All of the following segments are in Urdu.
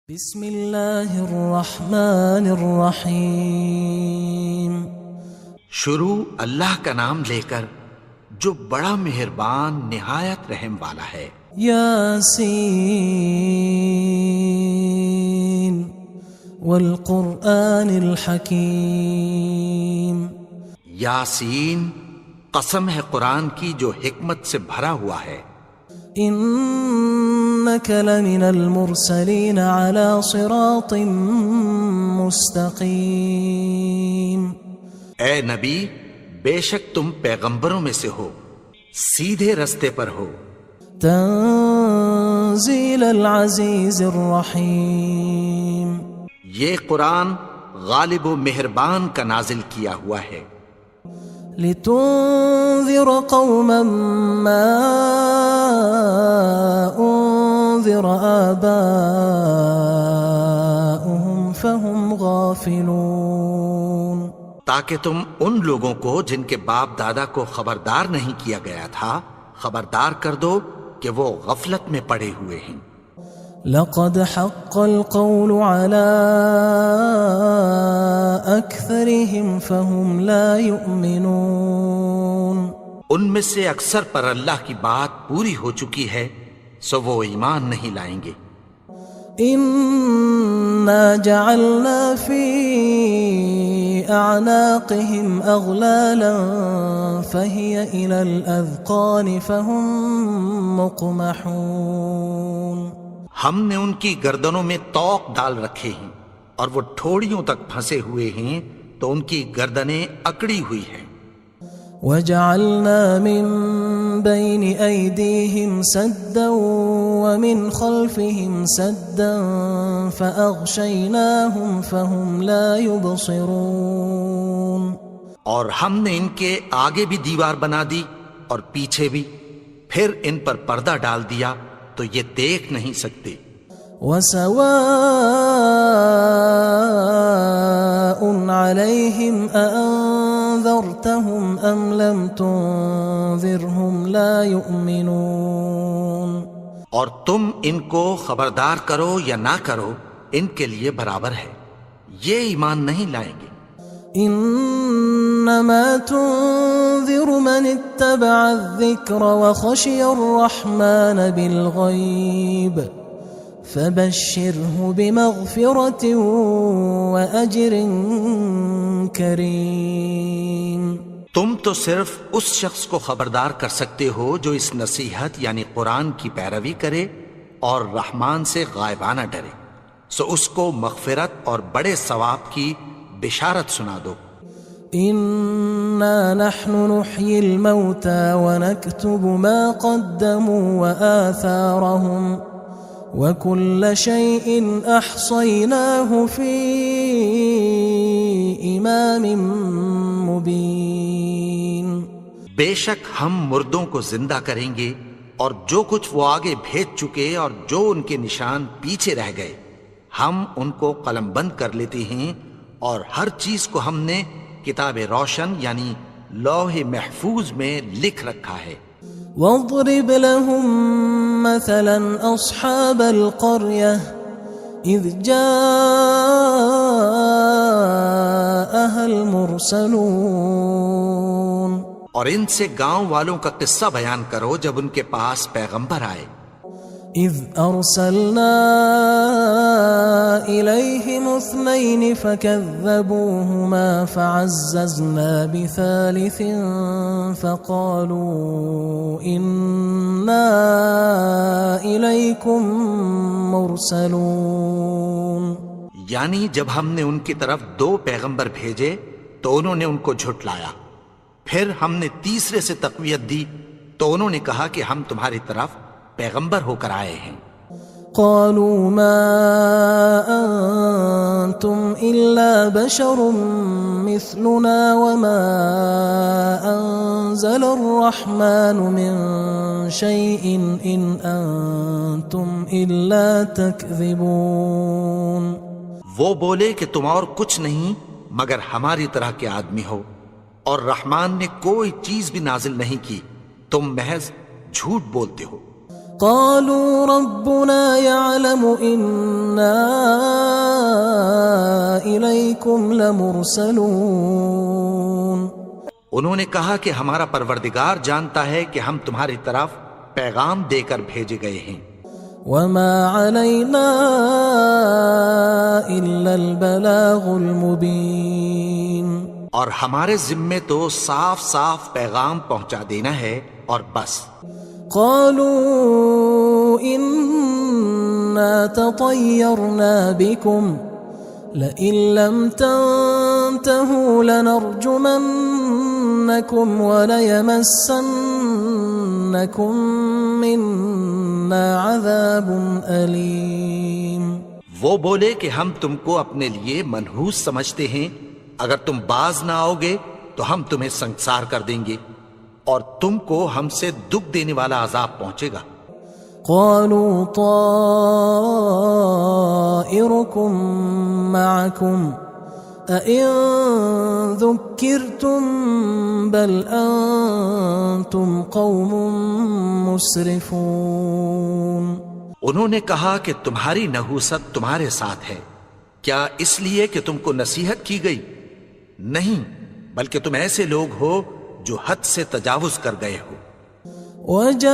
بسم اللہ الرحمن الرحیم۔ شروع اللہ کا نام لے کر جو بڑا مہربان نہایت رحم والا ہے۔ یاسین والقرآن الحکیم۔ یاسین، قسم ہے قرآن کی جو حکمت سے بھرا ہوا ہے۔ انک لمن المرسلین علی صراط مستقیم۔ اے نبی، بے شک تم پیغمبروں میں سے ہو، سیدھے رستے پر ہو۔ تنزیل العزیز الرحیم۔ یہ قرآن غالب و مہربان کا نازل کیا ہوا ہے۔ لتنذر قوما ما انذر آباؤهم فهم غافلون۔ تاکہ تم ان لوگوں کو جن کے باپ دادا کو خبردار نہیں کیا گیا تھا خبردار کر دو کہ وہ غفلت میں پڑے ہوئے ہیں۔ لقد حق القول على أكثرهم فهم لا يؤمنون۔ ان میں سے اکثر پر اللہ کی بات پوری ہو چکی ہے سو وہ ایمان نہیں لائیں گے۔ إنا جعلنا في أعناقهم أغلالا فهي إلى الأذقان فهم مقمحون۔ ہم نے ان کی گردنوں میں طوق ڈال رکھے ہیں اور وہ ٹھوڑیوں تک پھنسے ہوئے ہیں تو ان کی گردنیں اکڑی ہوئی ہیں۔ وجعلنا من بين أيديهم سدا ومن خلفهم سدا فأغشيناهم فهم لا يبصرون۔ اور ہم نے ان کے آگے بھی دیوار بنا دی اور پیچھے بھی، پھر ان پر پردہ ڈال دیا تو یہ دیکھ نہیں سکتے۔ وسواء عليهم أأنذرتهم أم لم تنذرهم لا يؤمنون۔ اور تم ان کو خبردار کرو یا نہ کرو ان کے لیے برابر ہے، یہ ایمان نہیں لائیں گے۔ انما تنذر من اتبع الذکر وخشی الرحمن بالغیب فبشره بمغفرة وأجر کریم۔ تم تو صرف اس شخص کو خبردار کر سکتے ہو جو اس نصیحت یعنی قرآن کی پیروی کرے اور رحمان سے غائبانہ ڈرے، سو اس کو مغفرت اور بڑے ثواب کی بشارت سنا دو۔ انا نحن نحيي الموتى ونكتب ما قدموا وآثارهم وكل شيء احصيناه في امام مبين۔ بے شک ہم مردوں کو زندہ کریں گے اور جو کچھ وہ آگے بھیج چکے اور جو ان کے نشان پیچھے رہ گئے ہم ان کو قلم بند کر لیتے ہیں، اور ہر چیز کو ہم نے کتاب روشن یعنی لوح محفوظ میں لکھ رکھا ہے۔ واضرب لهم مثلا اصحاب القرية اذ جاءها المرسلون۔ اور ان سے گاؤں والوں کا قصہ بیان کرو جب ان کے پاس پیغمبر آئے۔ اذ ارسلنا الیہم اثنین فکذبوہما فعززنا بثالث فقالوا انا الیکم مرسلون۔ یعنی جب ہم نے ان کی طرف 2 پیغمبر بھیجے تو انہوں نے ان کو جھٹلایا، پھر ہم نے تیسرے سے تقویت دی تو انہوں نے کہا کہ ہم تمہاری طرف پیغمبر ہو کر آئے ہیں۔ قالوا ما انتم الا بشر مثلنا وما انزل الرحمن من شيء ان انتم الا تكذبون۔ وہ بولے کہ تم اور کچھ نہیں مگر ہماری طرح کے آدمی ہو، اور رحمان نے کوئی چیز بھی نازل نہیں کی، تم محض جھوٹ بولتے ہو۔ قالوا ربنا يعلم إنا إليكم لمرسلون. انہوں نے کہا کہ ہمارا پروردگار جانتا ہے کہ ہم تمہاری طرف پیغام دے کر بھیجے گئے ہیں. وما علينا إلا البلاغ المبين. اور ہمارے ذمے تو صاف صاف پیغام پہنچا دینا ہے اور بس. قالوا إنا تطيرنا بكم لئن لم تنتهوا لنرجمنكم وليمسنكم منا عذاب أليم. وہ بولے کہ ہم تم کو اپنے لیے منحوس سمجھتے ہیں، اگر تم باز نہ آؤ گے تو ہم تمہیں سنگسار کر دیں گے اور تم کو ہم سے دکھ دینے والا عذاب پہنچے گا. قالوا طائركم معكم أئن ذكرتم بل أنتم قوم مسرفون. انہوں نے کہا کہ تمہاری نحوست تمہارے ساتھ ہے، کیا اس لیے کہ تم کو نصیحت کی گئی؟ نہیں، بلکہ تم ایسے لوگ ہو جو حد سے تجاوز کر گئے ہو. وجاء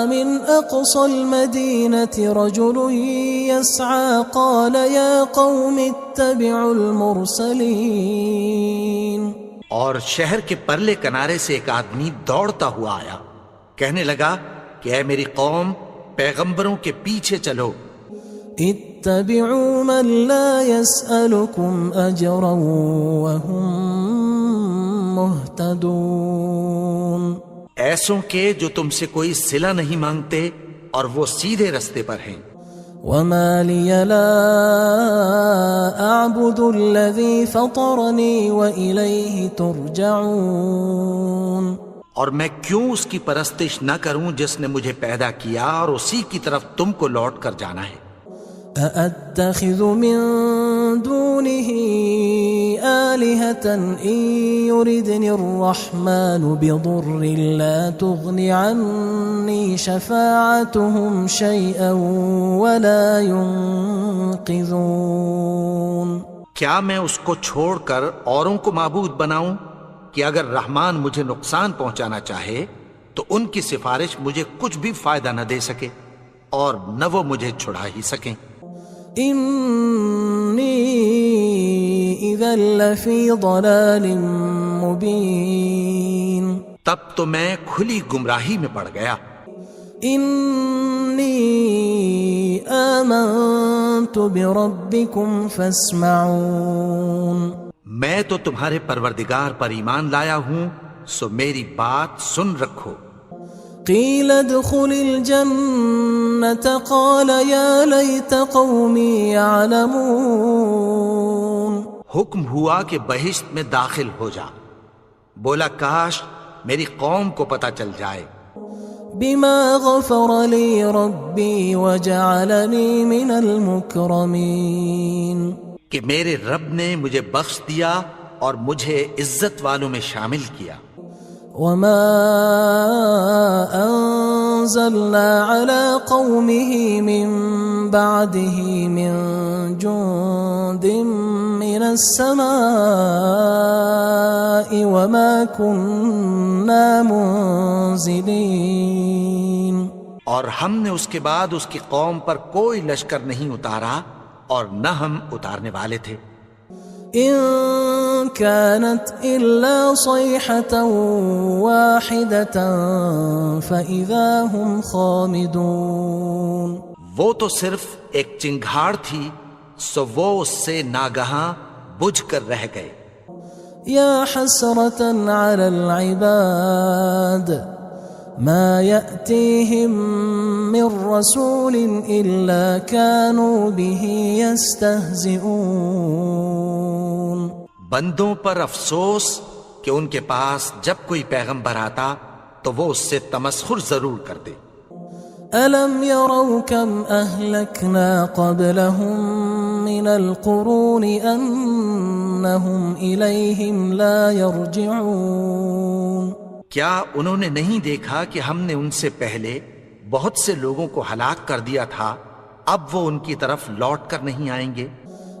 من أقصى المدينة رجل يسعى قال يا قوم اتبعوا المرسلين. اور شہر کے پرلے کنارے سے ایک آدمی دوڑتا ہوا آیا، کہنے لگا کہ اے میری قوم، پیغمبروں کے پیچھے چلو. اتبعوا من لا يسألكم أجرا وهم مهتدون. ایسوں کے جو تم سے کوئی صلہ نہیں مانگتے اور وہ سیدھے رستے پر ہیں. وما لي لا أعبد الذي فطرني وإليه ترجعون. اور میں کیوں اس کی پرستش نہ کروں جس نے مجھے پیدا کیا اور اسی کی طرف تم کو لوٹ کر جانا ہے. أأتخذ من دونه آلهة إن يردني الرحمن بضر لا تغن عني شفاعتهم شيئا ولا ينقذون. کیا میں اس کو چھوڑ کر اوروں کو معبود بناؤں کہ اگر رحمان مجھے نقصان پہنچانا چاہے تو ان کی سفارش مجھے کچھ بھی فائدہ نہ دے سکے اور نہ وہ مجھے چھڑا ہی سکیں. إني إذا لفي ضلال مبين. تب تو میں کھلی گمراہی میں پڑ گیا. إني آمنت بربكم فاسمعون. میں تو تمہارے پروردگار پر ایمان لایا ہوں، سو میری بات سن رکھو. قيل ادخل الجنة قال يا ليت قومي يعلمون. حکم ہوا کہ بہشت میں داخل ہو جا. بولا کاش میری قوم کو پتہ چل جائے. بما غفر لي ربي وجعلني من المكرمين. کہ میرے رب نے مجھے بخش دیا اور مجھے عزت والوں میں شامل کیا. وما أنزلنا على قومه من بعده من جند من السماء وما كنا منزلين. اور ہم نے اس کے بعد اس کی قوم پر کوئی لشکر نہیں اتارا اور نہ ہم اتارنے والے تھے. إن كانت إلا صيحة واحدة فإذا هم خامدون. وہ تو صرف ایک چنگھاڑ تھی، سو وہ اس سے ناگہاں بجھ کر رہ گئے. يا حسرة على العباد ما يأتيهم من رسول إلا كانوا به يستهزئون. بندوں پر افسوس کہ ان کے پاس جب کوئی پیغمبر آتا تو وہ اس سے تمسخر ضرور کرتے. ألم يروا كم أهلكنا قبلهم من القرون أنهم إليهم لا يرجعون. کیا انہوں نے نہیں دیکھا کہ ہم نے ان سے پہلے بہت سے لوگوں کو ہلاک کر دیا تھا، اب وہ ان کی طرف لوٹ کر نہیں آئیں گے؟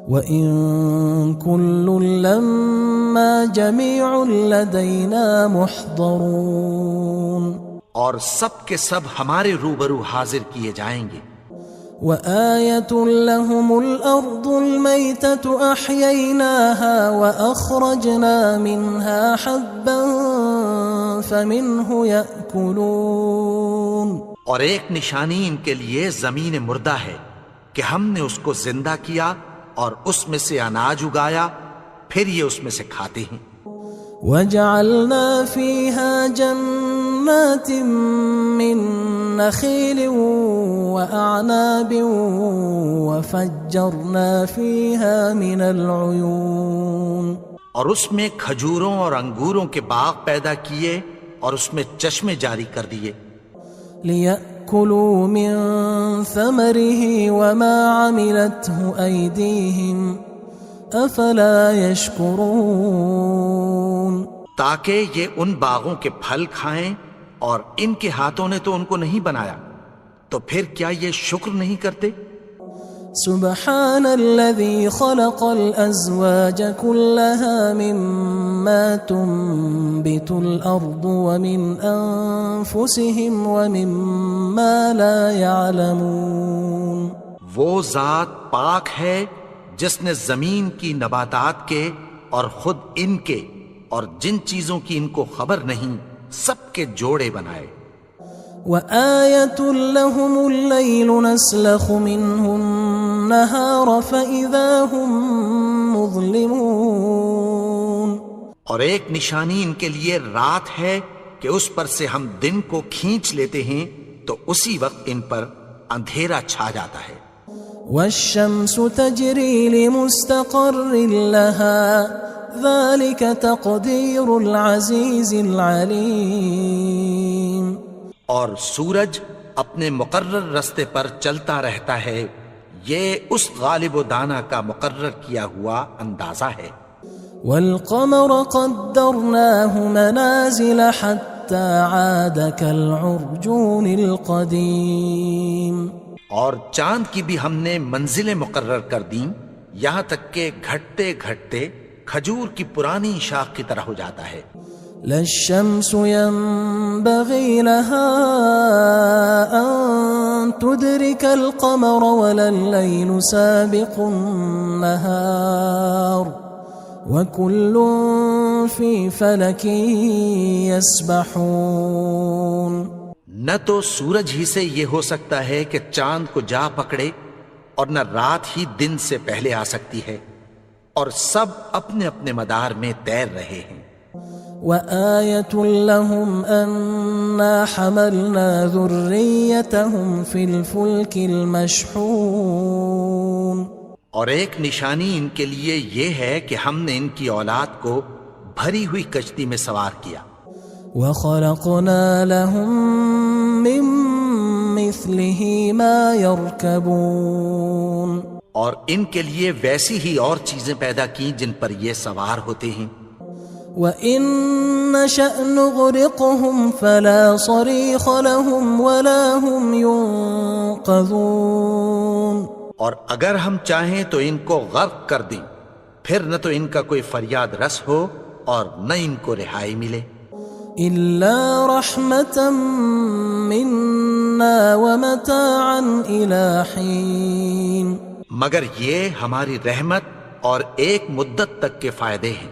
وَإِن كُلٌّ لَمَّا جَمِيعٌ لَدَيْنَا مُحْضَرُونَ، اور سب کے سب ہمارے روبرو حاضر کیے جائیں گے۔ وَآيَةٌ لَهُمُ الْأَرْضُ الْمَيْتَةُ أَحْيَيْنَاهَا وَأَخْرَجْنَا مِنْهَا حَبًّا فَمِنْهُ يَأْكُلُونَ، اور ایک نشانی ان کے لیے زمین مردہ ہے کہ ہم نے اس کو زندہ کیا اور اس میں سے اناج اگایا، پھر یہ اس میں سے کھاتے ہیں۔ وَجَعَلْنَا فِيهَا جَنَّاتٍ مِّن نَخِيلٍ وَأَعْنَابٍ وَفَجَّرْنَا فِيهَا مِنَ الْعُيُونِ، اور اس میں کھجوروں اور انگوروں کے باغ پیدا کیے اور اس میں چشمے جاری کر دیے، لِيَأْكُلُوا مِن ثَمَرِهِ وَمَا عَمِلَتْهُ أَيْدِيهِمْ أَفَلَا يَشْكُرُونَ، تاکہ یہ ان باغوں کے پھل کھائیں، اور ان کے ہاتھوں نے تو ان کو نہیں بنایا، تو پھر کیا یہ شکر نہیں کرتے؟ سبحان الذي خلق الأزواج كلها مما تنبت الأرض ومن أنفسهم ومما لا يعلمون، وہ ذات پاک ہے جس نے زمین کی نباتات کے اور خود ان کے اور جن چیزوں کی ان کو خبر نہیں سب کے جوڑے بنائے۔ وآية لهم الليل نسلخ منه النهار فإذا هم مظلمون، اور ایک نشانی ان کے لیے رات ہے کہ اس پر سے ہم دن کو کھینچ لیتے ہیں تو اسی وقت ان پر اندھیرا چھا جاتا ہے۔ والشمس تجري لمستقر لها ذلك تقدير العزيز العليم، اور سورج اپنے مقرر رستے پر چلتا رہتا ہے، یہ اس غالب و دانا کا مقرر کیا ہوا اندازہ ہے۔ والقمر قدرناه منازل حتى عاد كالعرجون القديم، اور چاند کی بھی ہم نے منزلیں مقرر کر دیں، یہاں تک کہ گھٹتے گھٹتے کھجور کی پرانی شاخ کی طرح ہو جاتا ہے۔ لا الشمس ينبغي لها أن تدرك القمر ولا الليل سابق النهار وكل في فلك يسبحون، نہ تو سورج ہی سے یہ ہو سکتا ہے کہ چاند کو جا پکڑے، اور نہ رات ہی دن سے پہلے آ سکتی ہے، اور سب اپنے اپنے مدار میں تیر رہے ہیں۔ وآية لهم أنا حملنا ذريتهم في الفلك المشحون، اور ایک نشانی ان کے لیے یہ ہے کہ ہم نے ان کی اولاد کو بھری ہوئی کشتی میں سوار کیا۔ وخلقنا لهم من مثله ما يركبون، اور ان کے لیے ویسی ہی اور چیزیں پیدا کی جن پر یہ سوار ہوتے ہیں۔ وَإِن نَّشَأْ نُغْرِقْهُمْ فَلَا صَرِيخَ لَهُمْ وَلَا هُمْ يُنقَذُونَ، اور اگر ہم چاہیں تو ان کو غرق کر دیں، پھر نہ تو ان کا کوئی فریاد رس ہو اور نہ ان کو رہائی ملے۔ إِلَّا رَحْمَةً مِنَّا وَمَتَاعًا إِلَى حِينٍ، مگر یہ ہماری رحمت اور ایک مدت تک کے فائدے ہیں۔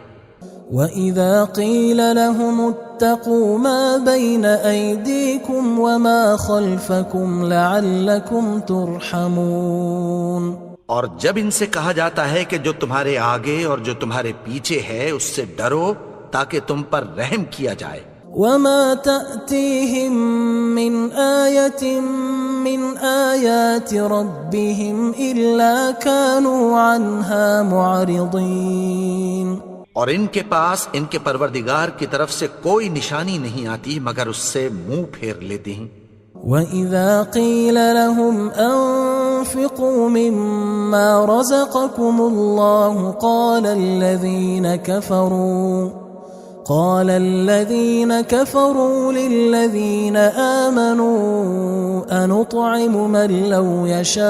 وَإِذَا قِيلَ لَهُمُ اتَّقُوا مَا بَيْنَ أَيْدِيكُمْ وَمَا خَلْفَكُمْ لَعَلَّكُمْ تُرْحَمُونَ، اور جب ان سے کہا جاتا ہے کہ جو تمہارے آگے اور جو تمہارے پیچھے ہے اس سے ڈرو تاکہ تم پر رحم کیا جائے۔ وَمَا تَأْتِيهِم مِّنْ آيَةٍ مِّنْ آيَاتِ رَبِّهِمْ إِلَّا كَانُوا عَنْهَا مُعْرِضِينَ، اور ان کے پاس ان کے پروردگار کی طرف سے کوئی نشانی نہیں آتی مگر اس سے منہ پھیر لیتے ہیں۔ وَإِذَا قِيلَ لَهُمْ أَنفِقُوا مِمَّا رَزَقَكُمُ اللَّهُ قال الذين كفروا للذين آمنوا أنطعم من لو يشاء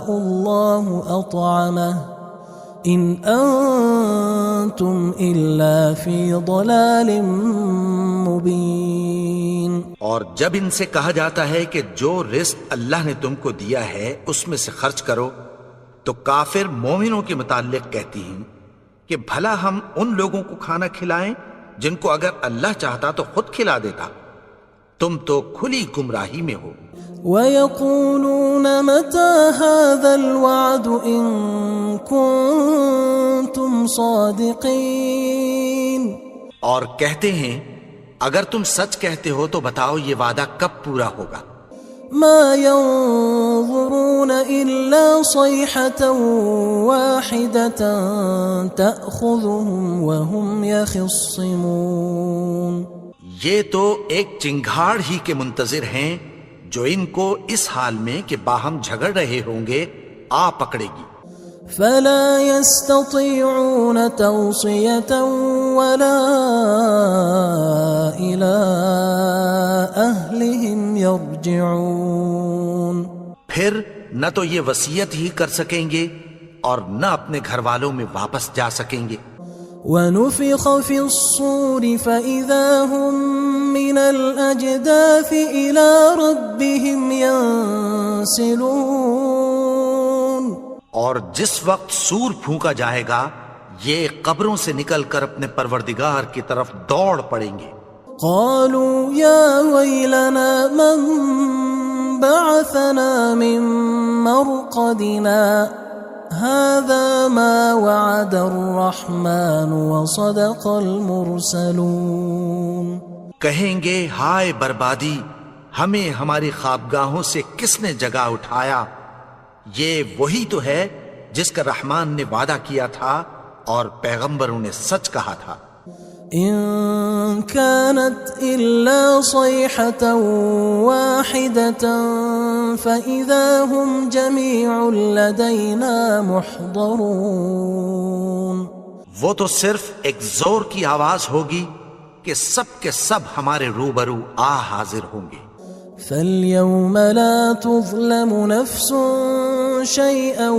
الله أطعمه إن أنتم إلا في ضلال مبين. اور جب ان سے کہا جاتا ہے کہ جو رزق اللہ نے تم کو دیا ہے اس میں سے خرچ کرو، تو کافر مومنوں کے متعلق کہتی ہیں کہ بھلا ہم ان لوگوں کو کھانا کھلائیں جن کو اگر اللہ چاہتا تو خود کھلا دیتا. تم تو کھلی گمراہی میں ہو. وَيَقُولُونَ مَتَى هَذَا الْوَعْدُ إِن كُنتُمْ صَادِقِينَ. اور کہتے ہیں اگر تم سچ کہتے ہو تو بتاؤ یہ وعدہ کب پورا ہوگا. ما ينظرون إلا صيحة واحدة تأخذهم وهم يخصمون. یہ تو ایک چنگھاڑ ہی کے منتظر ہیں جو ان کو اس حال میں کہ باہم جھگڑ رہے ہوں گے آ پکڑے گی. فلا يستطيعون توصية ولا إلى أهلهم يرجعون. پھر نہ تو یہ وصیت ہی کر سکیں گے اور نہ اپنے گھر والوں میں واپس جا سکیں گے. ونفخ في الصور فإذا هم من الأجداث إلى ربهم ينسلون. اور جس وقت سور پھونکا جائے گا یہ قبروں سے نکل کر اپنے پروردگار کی طرف دوڑ پڑیں گے. قالوا يا ويلنا من بعثنا من مرقدنا هذا ما وعد الرحمن وصدق المرسلون. کہیں گے ہائے بربادی، ہمیں ہماری خوابگاہوں سے کس نے جگا اٹھایا. یہ وہی تو ہے جس کا رحمان نے وعدہ کیا تھا اور پیغمبروں نے سچ کہا تھا. إن كانت إلا صيحة واحدة فإذا هم جميع لدينا محضرون. وہ تو صرف ایک زور کی آواز ہوگی کہ سب کے سب ہمارے روبرو آ حاضر ہوں گے. فاليوم لا تظلم نفس شيئا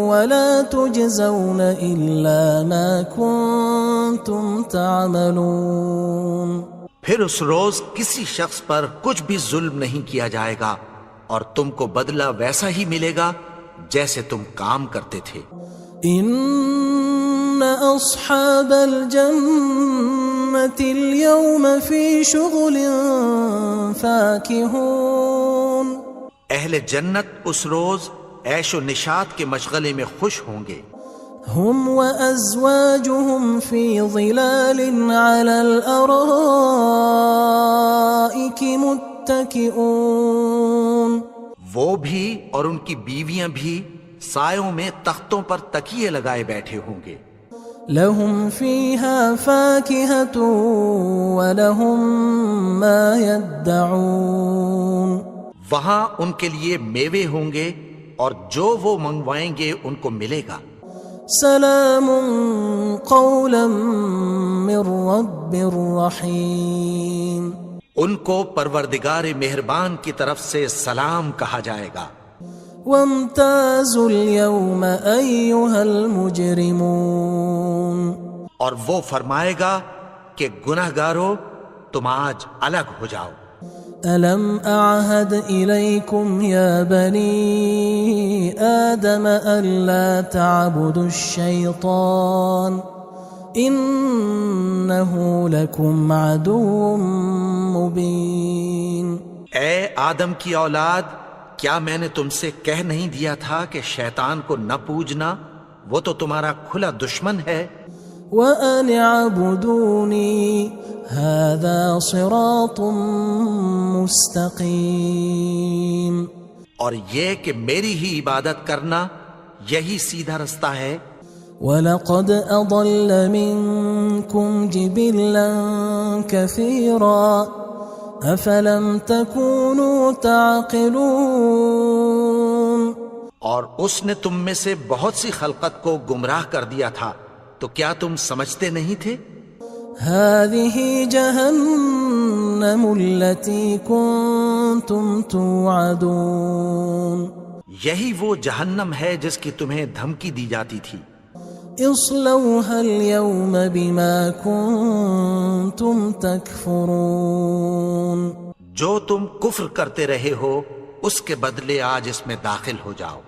ولا تجزون إلا ما كنتم تعملون. پھر اس روز کسی شخص پر کچھ بھی ظلم نہیں کیا جائے گا اور تم کو بدلہ ویسا ہی ملے گا جیسے تم کام کرتے تھے. إن أصحاب الجنة اليوم في شغل فاكهون. اہل جنت اس روز عیش و نشاط کے مشغلے میں خوش ہوں گے. هم وأزواجهم في ظلال على الأرائك متكئون. وہ بھی اور ان کی بیویاں بھی سایوں میں تختوں پر تکیے لگائے بیٹھے ہوں گے. لهم فيها فاكهة ولهم ما يدعون. وہاں ان کے لیے میوے ہوں گے اور جو وہ منگوائیں گے ان کو ملے گا. سلام قولا من رب رحیم. ان کو پروردگار مہربان کی طرف سے سلام کہا جائے گا. وامتازوا اليوم أيها المجرمون. اور وہ فرمائے گا کہ گناہگارو تم آج الگ ہو جاؤ. ألم أعهد إليكم يا بني آدم ألا تعبدوا الشيطان إنه لكم عدو مبين. اے آدم کی اولاد، کیا میں نے تم سے کہہ نہیں دیا تھا کہ شیطان کو نہ پوجنا، وہ تو تمہارا کھلا دشمن ہے. وَأَنِ اعْبُدُونِي هَذَا صِرَاطٌ مُسْتَقِيمٌ. اور یہ کہ میری ہی عبادت کرنا یہی سیدھا رستہ ہے. وَلَقَدْ أَضَلَّ مِنْكُمْ جِبِلًّا كَثِيرًا أَفَلَمْ تَكُونُوا تَعْقِلُونَ. اور اس نے تم میں سے بہت سی خلقت کو گمراہ کر دیا تھا، تو کیا تم سمجھتے نہیں تھے؟ هذه جهنم التي كنتم توعدون یہی وہ جہنم ہے جس کی تمہیں دھمکی دی جاتی تھی۔ اصلوها اليوم بما كنتم تكفرون جو تم کفر کرتے رہے ہو اس کے بدلے آج اس میں داخل ہو جاؤ۔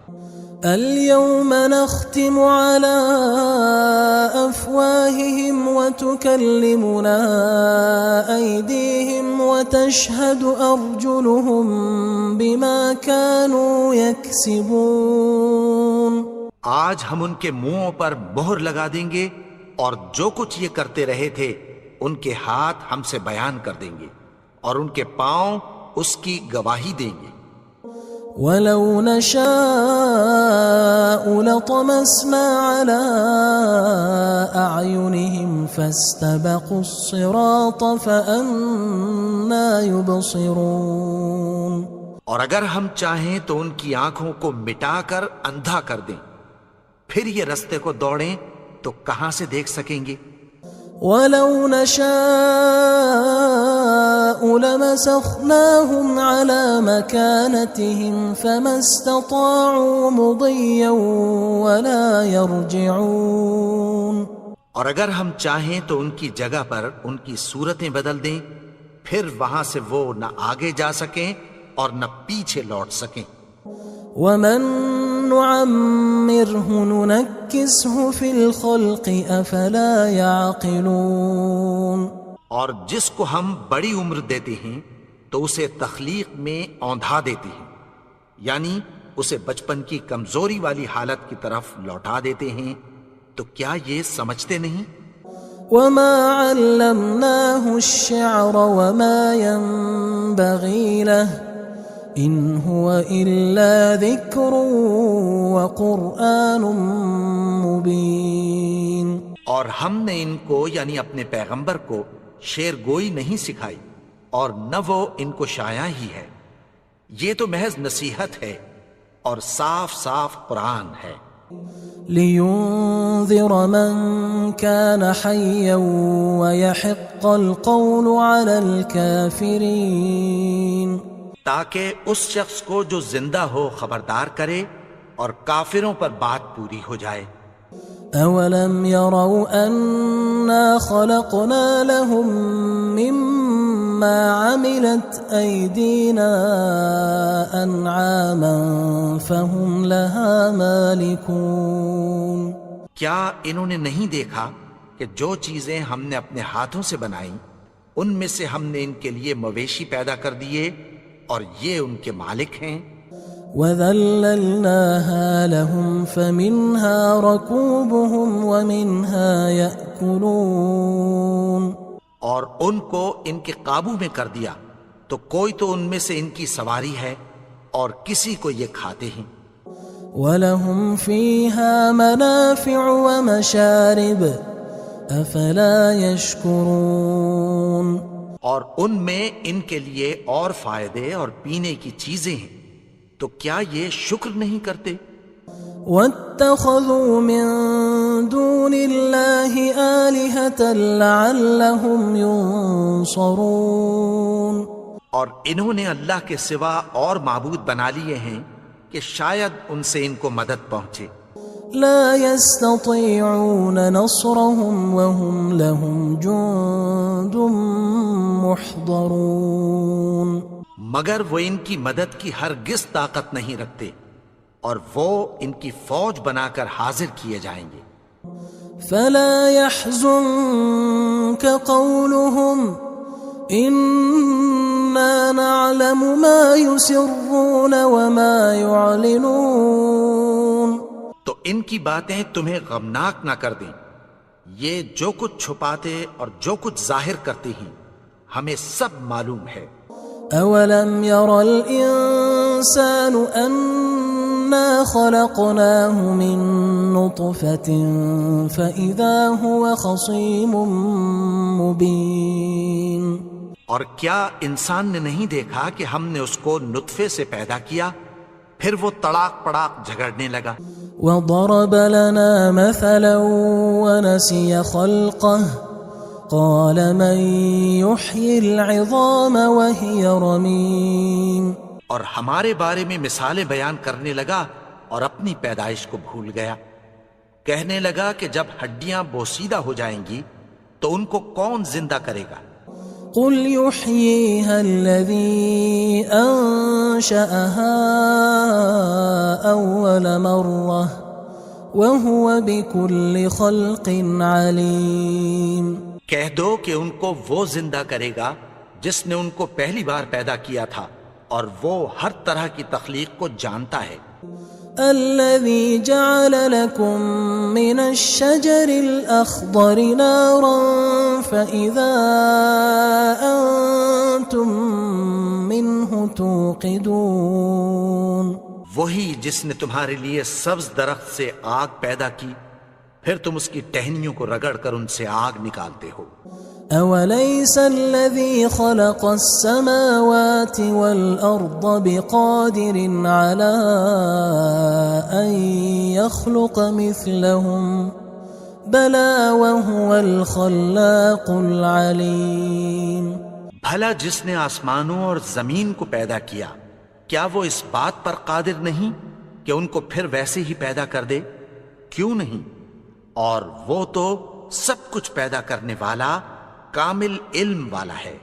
اليوم نختم على أفواههم وتكلمنا أيديهم وتشهد أرجلهم بما كانوا يكسبون آج ہم ان کے منہوں پر مہر لگا دیں گے اور جو کچھ یہ کرتے رہے تھے ان کے ہاتھ ہم سے بیان کر دیں گے اور ان کے پاؤں اس کی گواہی دیں گے۔ وَلَوْ نَشَاءُ لَطَمَسْنَا عَلَىٰ أَعْيُنِهِمْ فَاسْتَبَقُوا الصِّرَاطَ فَأَنَّىٰ يُبْصِرُونَ اور اگر ہم چاہیں تو ان کی آنکھوں کو مٹا کر اندھا کر دیں، پھر یہ رستے کو دوڑیں تو کہاں سے دیکھ سکیں گے؟ وَلَوْ نَشَاءُ لَمَسَخْنَاهُمْ عَلَىٰ مَكَانَتِهِمْ فَمَا اسْتَطَاعُوا مُضِيًّا وَلَا يَرْجِعُونَ اور اگر ہم چاہیں تو ان کی جگہ پر ان کی صورتیں بدل دیں، پھر وہاں سے وہ نہ آگے جا سکیں اور نہ پیچھے لوٹ سکیں۔ وَمَن نُعَمِّرْهُ نُنَكِّسْهُ فِي الْخَلْقِ أَفَلَا يَعْقِلُونَ اور جس کو ہم بڑی عمر دیتے ہیں تو اسے تخلیق میں اوندھا دیتے ہیں، یعنی اسے بچپن کی کمزوری والی حالت کی طرف لوٹا دیتے ہیں، تو کیا یہ سمجھتے نہیں؟ وَمَا عَلَّمْنَاهُ الشِّعْرَ وَمَا يَنبَغِي لَهُ إِنْ هُوَ إِلَّا ذِكْرٌ وَقُرْآنٌ مُبِينٌ اور ہم نے ان کو یعنی اپنے پیغمبر کو شعر گوئی نہیں سکھائی اور نہ وہ ان کو شایع ہی ہے، یہ تو محض نصیحت ہے اور صاف صاف قرآن ہے۔ لِيُنذِرَ مَن كَانَ حَيًّا وَيَحِقَّ الْقَوْلُ عَلَى الْكَافِرِينَ تاکہ اس شخص کو جو زندہ ہو خبردار کرے اور کافروں پر بات پوری ہو جائے۔ أَوَلَمْ يَرَوْا أَنَّا خَلَقْنَا لَهُم مِّمَّا عَمِلَتْ أَيْدِينَا أَنْعَامًا فَهُمْ لَهَا مَالِكُونَ کیا انہوں نے نہیں دیکھا کہ جو چیزیں ہم نے اپنے ہاتھوں سے بنائیں ان میں سے ہم نے ان کے لیے مویشی پیدا کر دیے اور یہ ان کے مالک ہیں۔ وَذَلَّلْنَاهَا لَهُمْ فَمِنْهَا رَكُوبُهُمْ وَمِنْهَا يَأْكُلُونَ اور ان کو ان کے قابو میں کر دیا تو کوئی تو ان میں سے ان کی سواری ہے اور کسی کو یہ کھاتے ہیں۔ وَلَهُمْ فِيهَا مَنَافِعُ وَمَشَارِبُ أَفَلَا يَشْكُرُونَ اور ان میں ان کے لیے اور فائدے اور پینے کی چیزیں ہیں، تو کیا یہ شکر نہیں کرتے؟ وَاتَّخَذُوا مِن دُونِ اللَّهِ آلِهَةً لَعَلَّهُمْ يُنصَرُونَ اور انہوں نے اللہ کے سوا اور معبود بنا لیے ہیں کہ شاید ان سے ان کو مدد پہنچے۔ لا يستطيعون نصرهم وهم لهم جند محضرون مگر وہ ان کی مدد کی ہرگز طاقت نہیں رکھتے اور وہ ان کی فوج بنا کر حاضر کیے جائیں گے۔ فلا يحزنك قولهم إنا نعلم ما يسرون وما يعلنون تو ان کی باتیں تمہیں غمناک نہ کر دیں، یہ جو کچھ چھپاتے اور جو کچھ ظاہر کرتے ہیں ہمیں سب معلوم ہے۔ أولم ير الإنسان أنا خلقناه من نطفة فإذا هو خصيم مبين اور کیا انسان نے نہیں دیکھا کہ ہم نے اس کو نطفے سے پیدا کیا، پھر وہ تڑاک پڑاک جھگڑنے لگا۔ وضرب لنا مثلا ونسي خلقه قال من يحيي العظام وهي رميم اور ہمارے بارے میں مثالیں بیان کرنے لگا اور اپنی پیدائش کو بھول گیا. کہنے لگا کہ جب ہڈیاں بوسیدہ ہو جائیں گی تو ان کو کون زندہ کرے گا؟ قل يحييها الذي أنشأها أول مرة وهو بكل خلق عليم. کہہ دو کہ ان کو وہ زندہ کرے گا جس نے ان کو پہلی بار پیدا کیا تھا اور وہ ہر طرح کی تخلیق کو جانتا ہے. الذي جعل لكم من الشجر الأخضر نارا فإذا أنتم منه توقدون. وہی جس نے تمہارے لیے سبز درخت سے آگ پیدا کی پھر تم اس کی ٹہنیوں کو رگڑ کر ان سے آگ نکالتے ہو. أوليس الذي خلق السماوات والأرض بقادر على أن يخلق مثلهم بلى وهو الخلاق العليم. بھلا جس نے آسمانوں اور زمین کو پیدا کیا کیا وہ اس بات پر قادر نہیں کہ ان کو پھر ویسے ہی پیدا کر دے؟ کیوں نہیں؟ اور وہ تو سب کچھ پیدا کرنے والا کامل علم والا ہے.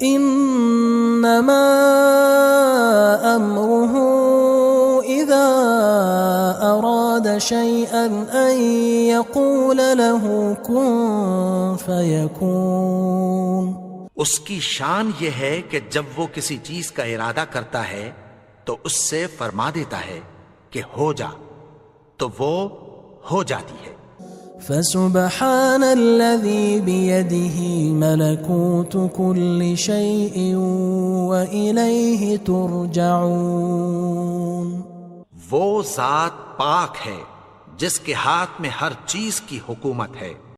انما امره اذا اراد شيئا ان يقول له كن فيكون. اس کی شان یہ ہے کہ جب وہ کسی چیز کا ارادہ کرتا ہے تو اس سے فرما دیتا ہے کہ ہو جا تو وہ ہو جاتی ہے. فسبحان الذي بيده ملكوت كل شيء وإليه ترجعون. وہ ذات پاک ہے جس کے ہاتھ میں ہر چیز کی حکومت ہے